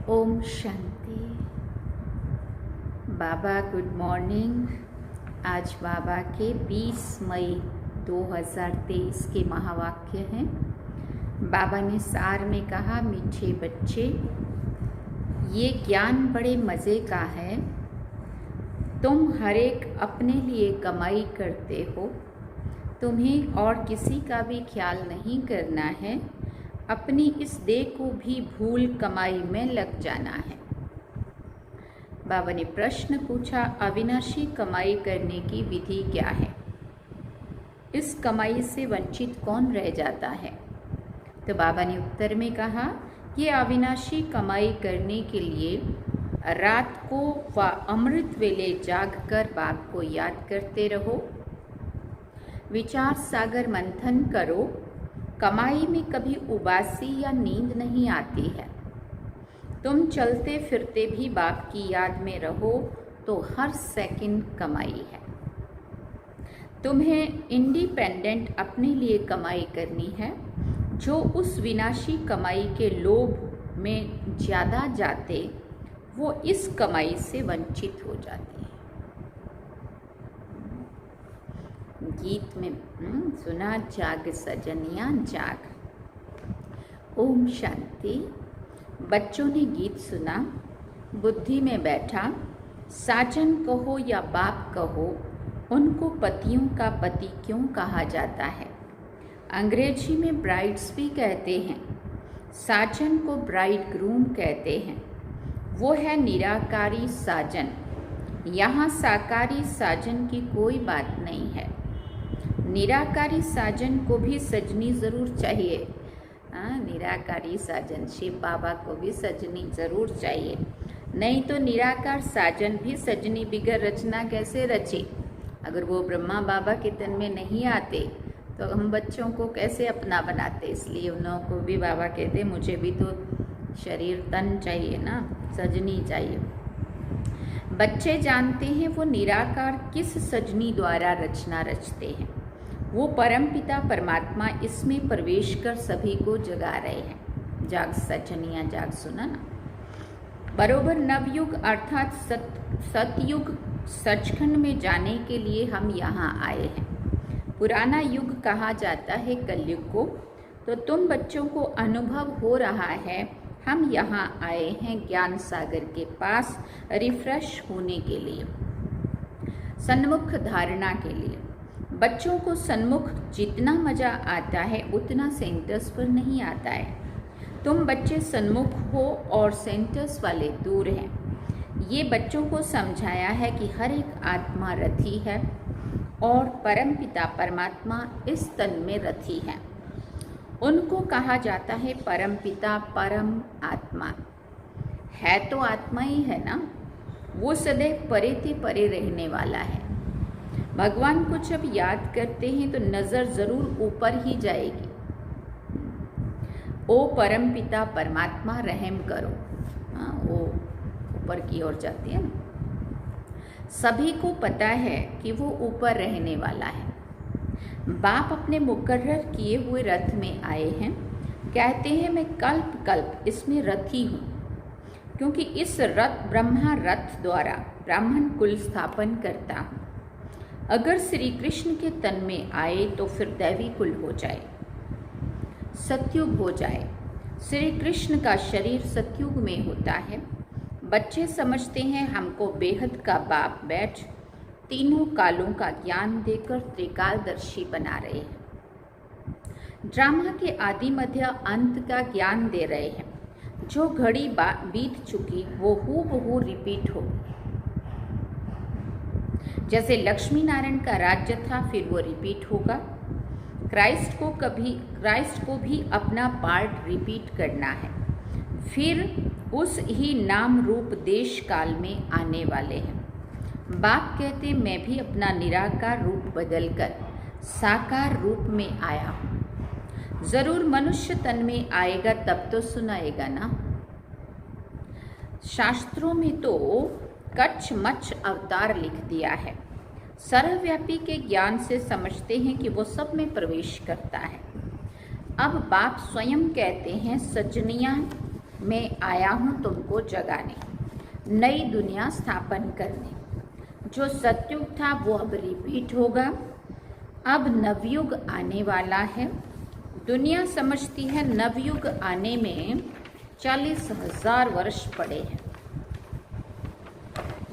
ओम शांति। बाबा good morning. आज बाबा के 20 मई 2023 के महावाक्य हैं। बाबा ने सार में कहा, मीठे बच्चे, ये ज्ञान बड़े मज़े का है। तुम हर एक अपने लिए कमाई करते हो, तुम्हें और किसी का भी ख्याल नहीं करना है। अपनी इस देह को भी भूल कमाई में लग जाना है। बाबा ने प्रश्न पूछा, अविनाशी कमाई करने की विधि क्या है? इस कमाई से वंचित कौन रह जाता है? तो बाबा ने उत्तर में कहा, ये अविनाशी कमाई करने के लिए रात को व अमृत वेले जागकर बाप को याद करते रहो, विचार सागर मंथन करो। कमाई में कभी उबासी या नींद नहीं आती है। तुम चलते फिरते भी बाप की याद में रहो तो हर सेकंड कमाई है। तुम्हें इंडिपेंडेंट अपने लिए कमाई करनी है। जो उस विनाशी कमाई के लोभ में ज़्यादा जाते, वो इस कमाई से वंचित हो जाते हैं। गीत में सुना, जाग सजनिया जाग। ओम शांति। बच्चों ने गीत सुना, बुद्धि में बैठा। साजन कहो या बाप कहो, उनको पतियों का पति क्यों कहा जाता है? अंग्रेजी में ब्राइड्स भी कहते हैं। साजन को ब्राइड ग्रूम कहते हैं। वो है निराकारी साजन। यहाँ साकारी साजन की कोई बात नहीं है। निराकारी साजन को भी सजनी ज़रूर चाहिए। निराकारी साजन शिव बाबा को भी सजनी ज़रूर चाहिए, नहीं तो निराकार साजन भी सजनी बिगर रचना कैसे रचे? अगर वो ब्रह्मा बाबा के तन में नहीं आते तो हम बच्चों को कैसे अपना बनाते? इसलिए उन लोगों को भी बाबा कहते, मुझे भी तो शरीर तन चाहिए ना, सजनी चाहिए। बच्चे जानते हैं वो निराकार किस सजनी द्वारा रचना रचते हैं। वो परमपिता परमात्मा इसमें प्रवेश कर सभी को जगा रहे हैं। जाग सजनिया जाग, सुना ना? बरोबर नवयुग अर्थात सतयुग सचखंड में जाने के लिए हम यहाँ आए हैं। पुराना युग कहा जाता है कलयुग को। तो तुम बच्चों को अनुभव हो रहा है, हम यहाँ आए हैं ज्ञान सागर के पास रिफ्रेश होने के लिए, सन्मुख धारणा के लिए। बच्चों को सन्मुख जितना मज़ा आता है उतना सेंटर्स पर नहीं आता है। तुम बच्चे सन्मुख हो और सेंटर्स वाले दूर हैं। ये बच्चों को समझाया है कि हर एक आत्मा रथी है और परमपिता परमात्मा इस तन में रथी है। उनको कहा जाता है परमपिता परम आत्मा। है तो आत्मा ही है ना, वो सदैव परे ते परे रहने वाला है। भगवान को जब याद करते हैं तो नज़र ज़रूर ऊपर ही जाएगी। ओ परमपिता परमात्मा रहम करो। वो ऊपर की ओर जाती है ना। सभी को पता है कि वो ऊपर रहने वाला है। बाप अपने मुकर्रर किए हुए रथ में आए हैं। कहते हैं मैं कल्प कल्प इसमें रथी हूँ, क्योंकि इस रथ ब्रह्मा रथ द्वारा ब्राह्मण कुल स्थापन करता हूँ। अगर श्री कृष्ण के तन में आए तो फिर दैवी कुल हो जाए, सतयुग हो जाए। श्री कृष्ण का शरीर सतयुग में होता है। बच्चे समझते हैं हमको बेहद का बाप बैठ तीनों कालों का ज्ञान देकर त्रिकालदर्शी बना रहे हैं। ड्रामा के आदि मध्य अंत का ज्ञान दे रहे हैं। जो घड़ी बीत चुकी वो हूबहू रिपीट होगी। जैसे लक्ष्मी नारायण का राज्य था, फिर वो रिपीट होगा। क्राइस्ट को भी अपना पार्ट रिपीट करना है। फिर उस ही नाम रूप देश काल में आने वाले हैं। बाप कहते मैं भी अपना निराकार रूप बदलकर साकार रूप में आया हूँ। ज़रूर मनुष्य तन में आएगा तब तो सुनाएगा ना। शास्त्रों में तो कच्छ मच्छ अवतार लिख दिया है। सर्वव्यापी के ज्ञान से समझते हैं कि वो सब में प्रवेश करता है। अब बाप स्वयं कहते हैं, सजनिया मैं आया हूँ तुमको जगाने, नई दुनिया स्थापन करने। जो सतयुग था वो अब रिपीट होगा, अब नवयुग आने वाला है। दुनिया समझती है नवयुग आने में 40,000 वर्ष पड़े हैं।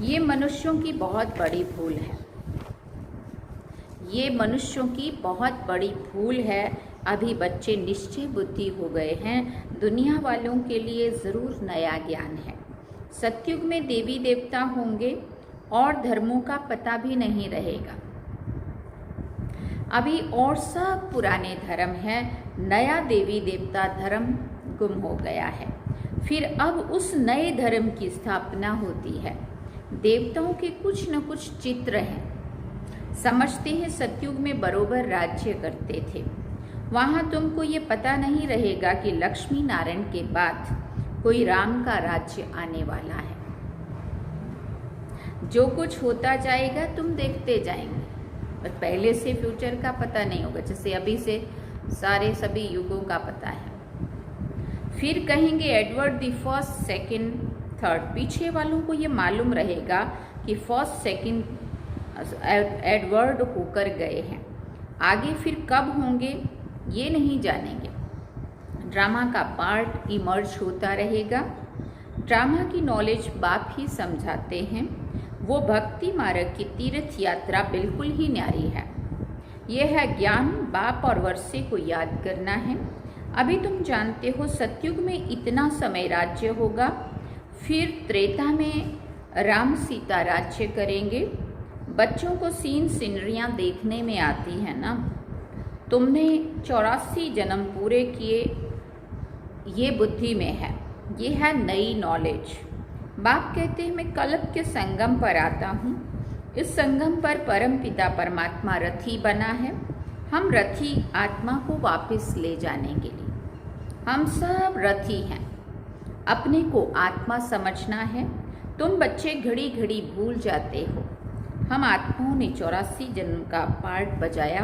ये मनुष्यों की बहुत बड़ी भूल है, ये मनुष्यों की बहुत बड़ी भूल है। अभी बच्चे निश्चय बुद्धि हो गए हैं, दुनिया वालों के लिए ज़रूर नया ज्ञान है। सतयुग में देवी देवता होंगे और धर्मों का पता भी नहीं रहेगा। अभी और सब पुराने धर्म हैं, नया देवी देवता धर्म गुम हो गया है। फिर अब उस नए धर्म की स्थापना होती है। देवताओं के कुछ न कुछ चित्र हैं। समझते हैं सतयुग में बरोबर राज्य करते थे। वहाँ तुमको ये पता नहीं रहेगा कि लक्ष्मी नारायण के बाद कोई राम का राज्य आने वाला है। जो कुछ होता जाएगा तुम देखते जाएंगे, पर पहले से फ्यूचर का पता नहीं होगा, जैसे अभी से सारे सभी युगों का पता है। फिर कहेंगे Edward the first, second, third. पीछे वालों को ये मालूम रहेगा कि फर्स्ट, सेकंड एडवर्ड होकर गए हैं। आगे फिर कब होंगे ये नहीं जानेंगे। ड्रामा का पार्ट इमर्ज होता रहेगा। ड्रामा की नॉलेज बाप ही समझाते हैं। वो भक्ति मार्ग की तीर्थ यात्रा बिल्कुल ही न्यारी है। यह है ज्ञान, बाप और वर्षे को याद करना है। अभी तुम जानते हो सतयुग में इतना समय राज्य होगा, फिर त्रेता में राम सीता राज्य करेंगे। बच्चों को सीन सिनरियाँ देखने में आती है ना। तुमने 84 जन्म पूरे किए, ये बुद्धि में है, ये है नई नॉलेज। बाप कहते हैं मैं कल्प के संगम पर आता हूँ। इस संगम पर परम पिता परमात्मा रथी बना है। हम रथी आत्मा को वापस ले जाने के लिए, हम सब रथी हैं। अपने को आत्मा समझना है। तुम बच्चे घड़ी घड़ी भूल जाते हो। हम आत्माओं ने 84 जन्म का पार्ट बजाया।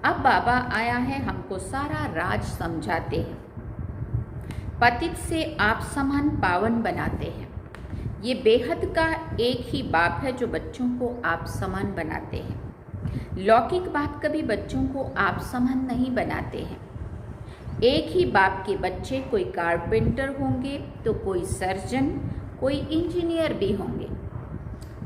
अब बाबा आया है, हमको सारा राज समझाते हैं। पतित से आप समान पावन बनाते हैं। ये बेहद का एक ही बाप है जो बच्चों को आप समान बनाते हैं। लौकिक बाप कभी बच्चों को आप समान नहीं बनाते हैं। एक ही बाप के बच्चे कोई कारपेंटर होंगे तो कोई सर्जन, कोई इंजीनियर भी होंगे।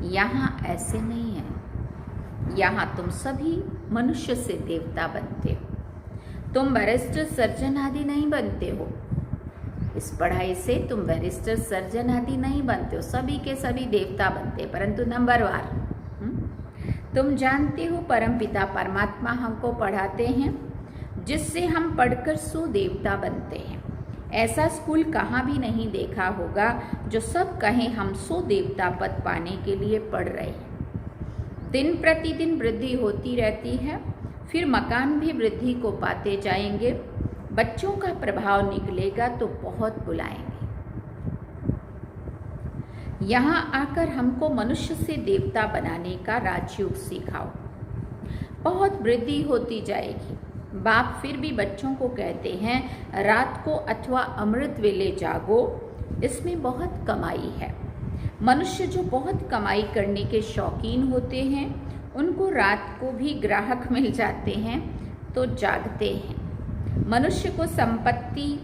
यहाँ ऐसे नहीं है। यहाँ तुम सभी मनुष्य से देवता बनते हो। तुम बैरिस्टर, सर्जन आदि नहीं बनते हो। इस पढ़ाई से तुम बैरिस्टर, सर्जन आदि नहीं बनते हो। सभी के सभी देवता बनते, परंतु नंबरवार। तुम जानते हो परम पिता परमात्मा हमको पढ़ाते हैं, जिससे हम पढ़कर सो देवता बनते हैं। ऐसा स्कूल कहाँ भी नहीं देखा होगा जो सब कहें हम सो देवता पद पाने के लिए पढ़ रहे हैं। दिन प्रतिदिन वृद्धि होती रहती है, फिर मकान भी वृद्धि को पाते जाएंगे। बच्चों का प्रभाव निकलेगा तो बहुत बुलाएंगे। यहाँ आकर हमको मनुष्य से देवता बनाने का राजयोग सिखाओ। बहुत वृद्धि होती जाएगी। बाप फिर भी बच्चों को कहते हैं रात को अथवा अमृत वेले जागो, इसमें बहुत कमाई है। मनुष्य जो बहुत कमाई करने के शौकीन होते हैं, उनको रात को भी ग्राहक मिल जाते हैं तो जागते हैं। मनुष्य को संपत्ति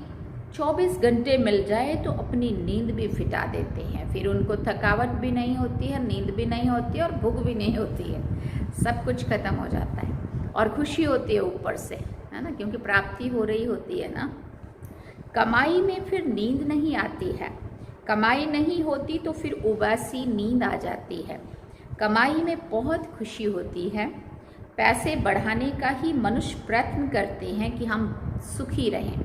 24 घंटे मिल जाए तो अपनी नींद भी फिटा देते हैं। फिर उनको थकावट भी नहीं होती है, नींद भी नहीं होती है और भूख भी नहीं होती है। सब कुछ खत्म हो जाता है और खुशी होती है ऊपर से, है ना, क्योंकि प्राप्ति हो रही होती है ना। कमाई में फिर नींद नहीं आती है। कमाई नहीं होती तो फिर उबासी नींद आ जाती है। कमाई में बहुत खुशी होती है। पैसे बढ़ाने का ही मनुष्य प्रयत्न करते हैं कि हम सुखी रहें।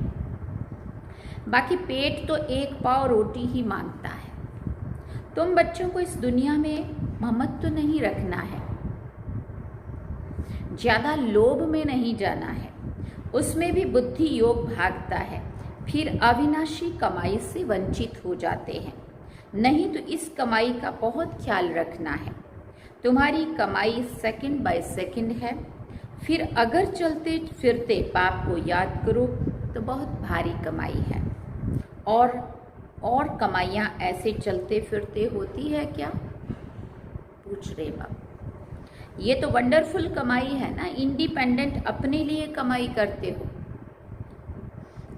बाकी पेट तो एक पाव रोटी ही मांगता है। तुम बच्चों को इस दुनिया में ममत्व नहीं रखना है, ज़्यादा लोभ में नहीं जाना है। उसमें भी बुद्धि योग भागता है, फिर अविनाशी कमाई से वंचित हो जाते हैं। नहीं तो इस कमाई का बहुत ख्याल रखना है। तुम्हारी कमाई सेकंड बाय सेकंड है। फिर अगर चलते फिरते पाप को याद करो तो बहुत भारी कमाई है। और कमाइयाँ ऐसे चलते फिरते होती है क्या, पूछ रहे बाप। ये तो वंडरफुल कमाई है ना, इंडिपेंडेंट अपने लिए कमाई करते हो।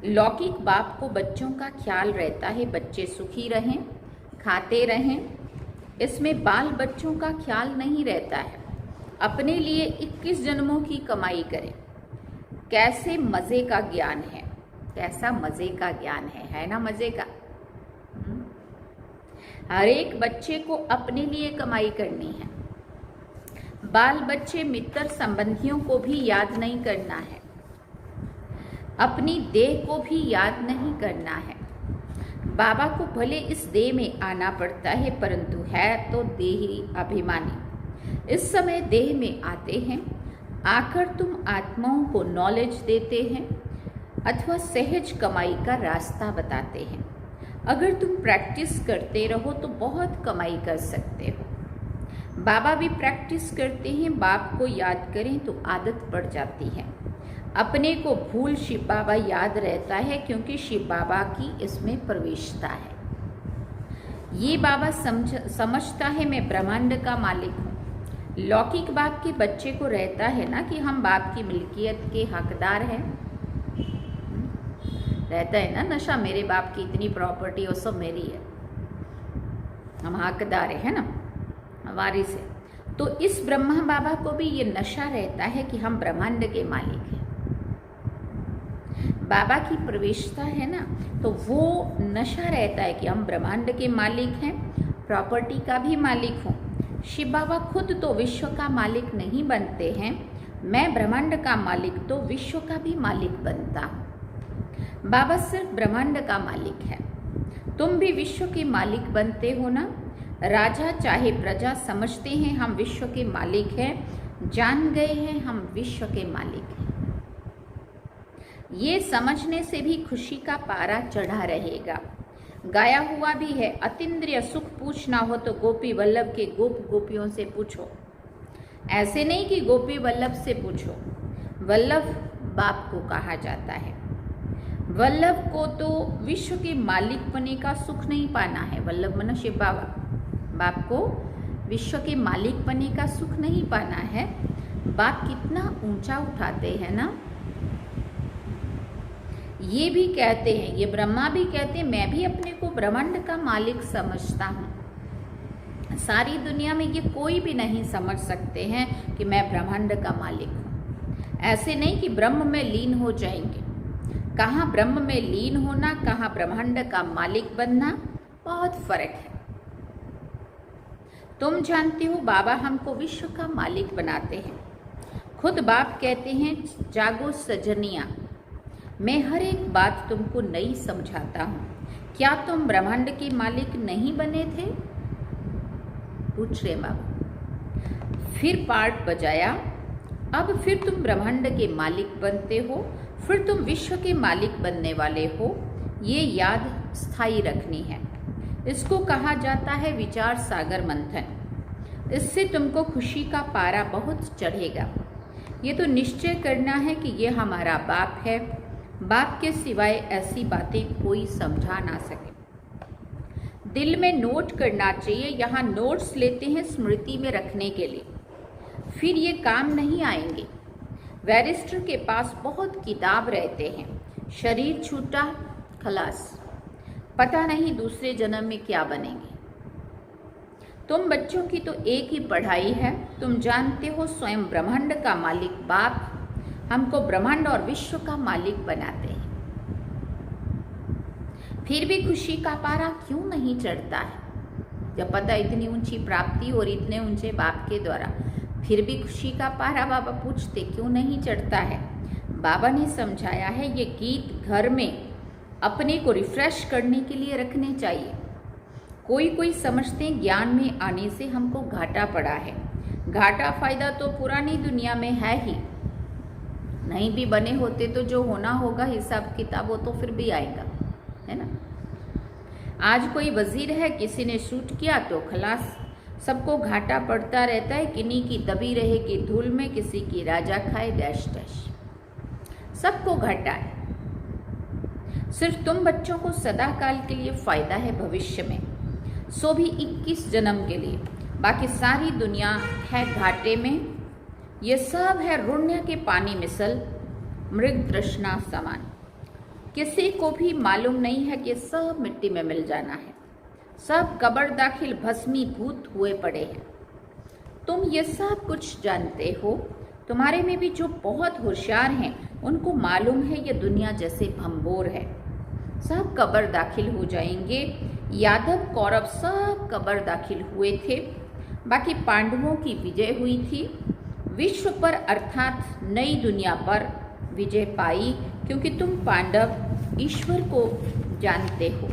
लौकिक बाप को बच्चों का ख्याल रहता है, बच्चे सुखी रहें, खाते रहें। इसमें बाल बच्चों का ख्याल नहीं रहता है। अपने लिए 21 जन्मों की कमाई करें। कैसे मज़े का ज्ञान है, कैसा मज़े का ज्ञान है ना, मज़े का। हर एक बच्चे को अपने लिए कमाई करनी है। बाल बच्चे मित्र संबंधियों को भी याद नहीं करना है, अपनी देह को भी याद नहीं करना है। बाबा को भले इस देह में आना पड़ता है, परंतु है तो देही अभिमानी। इस समय देह में आते हैं, आकर तुम आत्माओं को नॉलेज देते हैं अथवा सहज कमाई का रास्ता बताते हैं। अगर तुम प्रैक्टिस करते रहो तो बहुत कमाई कर सकते हो। बाबा भी प्रैक्टिस करते हैं, बाप को याद करें तो आदत पड़ जाती है। अपने को भूल शिव बाबा याद रहता है, क्योंकि शिव बाबा की इसमें प्रवेशता है। ये बाबा समझता है मैं ब्रह्मांड का मालिक हूँ। लौकिक बाप के बच्चे को रहता है ना कि हम बाप की मिल्कियत के हकदार हैं। रहता है ना नशा, मेरे बाप की इतनी प्रॉपर्टी वो सब मेरी है, हम हकदार है ना, वारिस है। तो इस ब्रह्मा बाबा को भी ये नशा रहता है कि हम ब्रह्मांड के मालिक हैं। बाबा की प्रवेशता है ना, तो वो नशा रहता है कि हम ब्रह्मांड के मालिक हैं, प्रॉपर्टी का भी मालिक हूँ। शिव बाबा खुद तो विश्व का मालिक नहीं बनते हैं, मैं ब्रह्मांड का मालिक तो विश्व का भी मालिक बनता हूँ। बाबा सिर्फ ब्रह्मांड का मालिक है, तुम भी विश्व के मालिक बनते हो ना। राजा चाहे प्रजा समझते हैं हम विश्व के मालिक हैं, जान गए हैं हम विश्व के मालिक हैं। ये समझने से भी खुशी का पारा चढ़ा रहेगा। गाया हुआ भी है, अतीन्द्रिय सुख पूछना हो तो गोपी वल्लभ के गोप गोपियों से पूछो। ऐसे नहीं कि गोपी वल्लभ से पूछो। वल्लभ बाप को कहा जाता है। वल्लभ को तो विश्व के मालिक बने का सुख नहीं पाना है। वल्लभ मन शिव बाबा, बाप को विश्व के मालिक बने का सुख नहीं पाना है। बाप कितना ऊंचा उठाते हैं ना। ये भी कहते हैं, ये ब्रह्मा भी कहते हैं, मैं भी अपने को ब्रह्मांड का मालिक समझता हूँ। सारी दुनिया में ये कोई भी नहीं समझ सकते हैं कि मैं ब्रह्मांड का मालिक हूँ। ऐसे नहीं कि ब्रह्म में लीन हो जाएंगे। कहाँ ब्रह्म में लीन होना, कहाँ ब्रह्मांड का मालिक बनना, बहुत फर्क है। तुम जानते हो बाबा हमको विश्व का मालिक बनाते हैं। खुद बाप कहते हैं, जागो सजनिया, मैं हर एक बात तुमको नई समझाता हूँ। क्या तुम ब्रह्मांड के मालिक नहीं बने थे, पूछ रहे बाबा। फिर पार्ट बजाया, अब फिर तुम ब्रह्मांड के मालिक बनते हो, फिर तुम विश्व के मालिक बनने वाले हो। ये याद स्थायी रखनी है। इसको कहा जाता है विचार सागर मंथन। इससे तुमको खुशी का पारा बहुत चढ़ेगा। ये तो निश्चय करना है कि ये हमारा बाप है, बाप के सिवाय ऐसी बातें कोई समझा ना सके। दिल में नोट करना चाहिए। यहाँ नोट्स लेते हैं स्मृति में रखने के लिए, फिर ये काम नहीं आएंगे। बैरिस्टर के पास बहुत किताब रहते हैं, शरीर छूटा खलास, पता नहीं दूसरे जन्म में क्या बनेंगे। तुम बच्चों की तो एक ही पढ़ाई है। तुम जानते हो स्वयं ब्रह्मांड का मालिक बाप हमको ब्रह्मांड और विश्व का मालिक बनाते हैं। फिर भी खुशी का पारा क्यों नहीं चढ़ता है? जब पता इतनी ऊंची प्राप्ति और इतने ऊंचे बाप के द्वारा, फिर भी खुशी का पारा बाबा पूछते क्यों नहीं चढ़ता है? बाबा ने समझाया है ये गीत घर में अपने को रिफ्रेश करने के लिए रखने चाहिए। कोई समझते हैं ज्ञान में आने से हमको घाटा पड़ा है। घाटा फायदा तो पुरानी दुनिया में है ही, नहीं भी बने होते तो जो होना होगा हिसाब किताब वो तो फिर भी आएगा, है ना। आज कोई वजीर है, किसी ने शूट किया तो खलास, सबको घाटा पड़ता रहता है। किन्हीं की दबी रहेगी धूल में, किसी की राजा खाए डैश डैश, सबको घाटा है। सिर्फ तुम बच्चों को सदा काल के लिए फायदा है भविष्य में, सो भी 21 जन्म के लिए। बाकी सारी दुनिया है घाटे में। ये सब है रुण्य के पानी मिसल, मृग तृष्णा समान। किसी को भी मालूम नहीं है कि सब मिट्टी में मिल जाना है। सब कब्र दाखिल भस्मीभूत हुए पड़े हैं। तुम ये सब कुछ जानते हो। तुम्हारे में भी जो बहुत होशियार हैं उनको मालूम है ये दुनिया जैसे भंबोर है, सब कब्र दाखिल हो जाएंगे। यादव कौरव सब कब्र दाखिल हुए थे। बाकी पांडवों की विजय हुई थी। विश्व पर अर्थात नई दुनिया पर विजय पाई, क्योंकि तुम पांडव ईश्वर को जानते हो,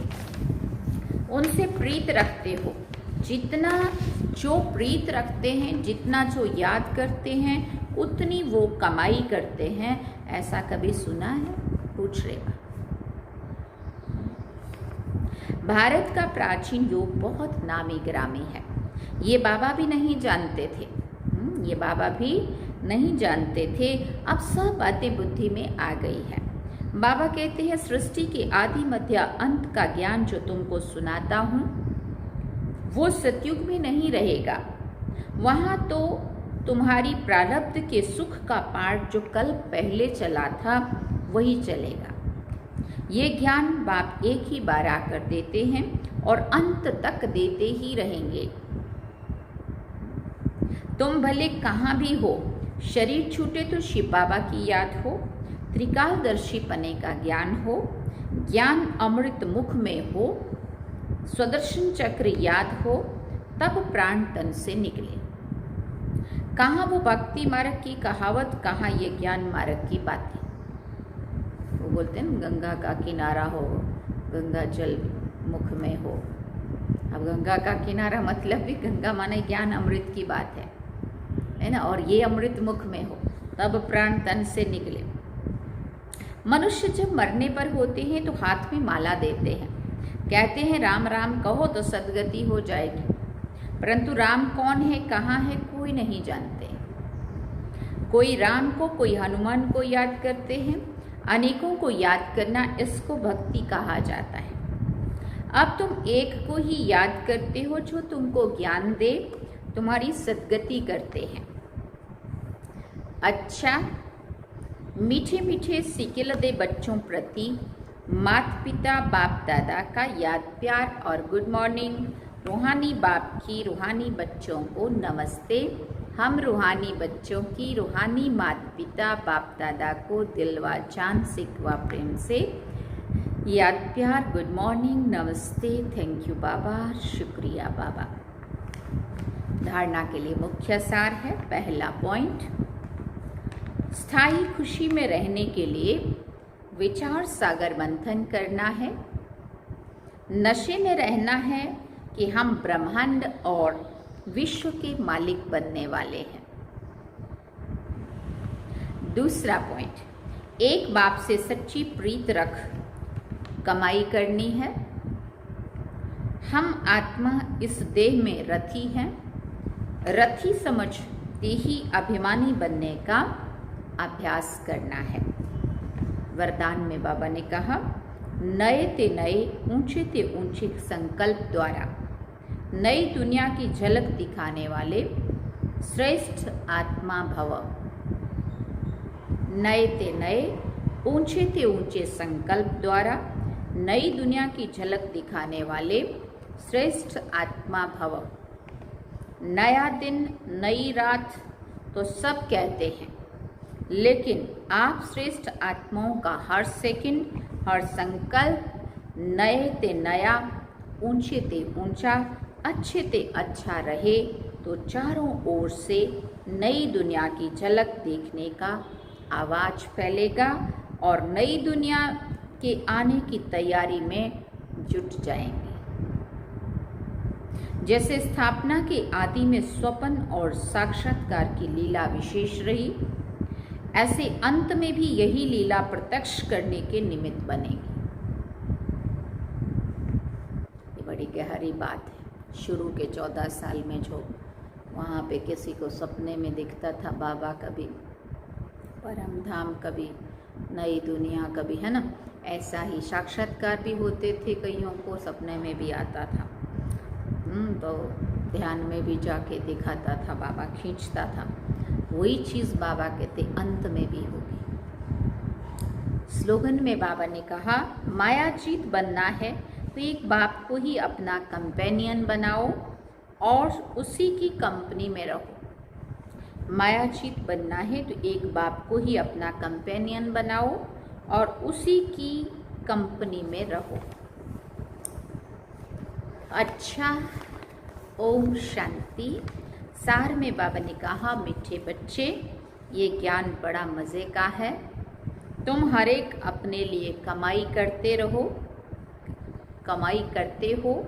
उनसे प्रीत रखते हो। जितना जो प्रीत रखते हैं, जितना जो याद करते हैं, उतनी वो कमाई करते हैं। ऐसा कभी सुना है? पूछ रहे। भारत का प्राचीन योग बहुत नामी ग्रामी है। ये बाबा भी नहीं जानते थे। ये बाबा भी नहीं जानते थे। अब सब बातें बुद्धि में आ गई है। बाबा कहते हैं सृष्टि के आदि मध्य अंत का ज्ञान जो तुमको सुनाता हूँ वो सतयुग में नहीं रहेगा। वहाँ तो तुम्हारी प्रारब्ध के सुख का पाठ जो कल पहले चला था वही चलेगा। ये ज्ञान बाप एक ही बार आकर देते हैं और अंत तक देते ही रहेंगे। तुम भले कहाँ भी हो, शरीर छूटे तो शिव बाबा की याद हो, त्रिकालदर्शी पने का ज्ञान हो, ज्ञान अमृत मुख में हो, स्वदर्शन चक्र याद हो, तब प्राण तन से निकले। कहाँ वो भक्ति मार्ग की कहावत, कहाँ ये ज्ञान मार्ग की बातें। वो बोलते हैं ना, गंगा का किनारा हो, गंगा जल मुख में हो। अब गंगा का किनारा मतलब भी गंगा माने ज्ञान अमृत की बात है ना। और ये अमृत मुख में हो तब प्राण तन से निकले। मनुष्य जब मरने पर होते हैं तो हाथ में माला देते हैं, कहते हैं राम राम कहो तो सदगति हो जाएगी। परंतु राम कौन है, कहाँ है, कोई नहीं जानते। कोई राम को, कोई हनुमान को याद करते हैं। अनेकों को याद करना, इसको भक्ति कहा जाता है। अब तुम एक को ही याद करते हो जो तुमको ज्ञान दे, तुम्हारी सदगति करते हैं। अच्छा, मीठे मीठे सिकिल दे बच्चों प्रति माता पिता बाप दादा का याद प्यार और गुड मॉर्निंग। रूहानी बाप की रूहानी बच्चों को नमस्ते। हम रूहानी बच्चों की रूहानी माता पिता बाप दादा को दिलवा जान सिकवा प्रेम से याद प्यार, गुड मॉर्निंग, नमस्ते, थैंक यू बाबा, शुक्रिया बाबा। धारणा के लिए मुख्य सार है। पहला पॉइंट, स्थायी खुशी में रहने के लिए विचार सागर मंथन करना है। नशे में रहना है कि हम ब्रह्मांड और विश्व के मालिक बनने वाले हैं। दूसरा पॉइंट, एक बाप से सच्ची प्रीत रख कमाई करनी है। हम आत्मा इस देह में रथी हैं। रथी समझते ही अभिमानी बनने का अभ्यास करना है। वरदान में बाबा ने कहा, नए ते नए ऊंचे ते ऊंचे संकल्प द्वारा नई दुनिया की झलक दिखाने वाले श्रेष्ठ आत्मा भव। नए ते नए ऊंचे ते ऊंचे संकल्प द्वारा नई दुनिया की झलक दिखाने वाले श्रेष्ठ आत्मा भव। नया दिन, नई रात तो सब कहते हैं, लेकिन आप श्रेष्ठ आत्माओं का हर सेकंड, हर संकल्प नए ते नया, ऊंचे ते ऊंचा, अच्छे ते अच्छा रहे तो चारों ओर से नई दुनिया की झलक देखने का आवाज फैलेगा और नई दुनिया के आने की तैयारी में जुट जाएंगे। जैसे स्थापना के आदि में स्वप्न और साक्षात्कार की लीला विशेष रही, ऐसे अंत में भी यही लीला प्रत्यक्ष करने के निमित्त बनेगी। ये बड़ी गहरी बात है। शुरू के 14 साल में जो वहाँ पे किसी को सपने में दिखता था बाबा, कभी परम धाम, कभी नई दुनिया, कभी, है ना, ऐसा ही साक्षात्कार भी होते थे, कईयों को सपने में भी आता था। तो ध्यान में भी जाके दिखाता था, बाबा खींचता था। वही चीज़ बाबा कहते अंत में भी होगी। स्लोगन में बाबा ने कहा, मायाजीत बनना है तो एक बाप को ही अपना कंपेनियन बनाओ और उसी की कंपनी में रहो। मायाजीत बनना है तो एक बाप को ही अपना कंपेनियन बनाओ और उसी की कंपनी में रहो। अच्छा, ओम शांति। सार में बाबा ने कहा, मीठे बच्चे, ये ज्ञान बड़ा मज़े का है। तुम हर एक अपने लिए कमाई करते हो।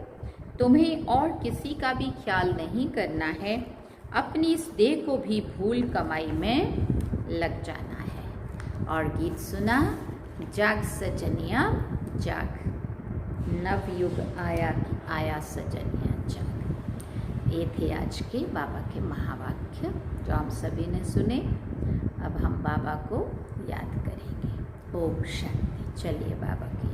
तुम्हें और किसी का भी ख्याल नहीं करना है। अपनी इस देह को भी भूल कमाई में लग जाना है। और गीत सुना, जाग सजनिया जाग, नवयुग आया कि आया सजनिया जाग। ये थे आज के बाबा के महावाक्य जो हम सभी ने सुने। अब हम बाबा को याद करेंगे। ओम शांति। चलिए बाबा की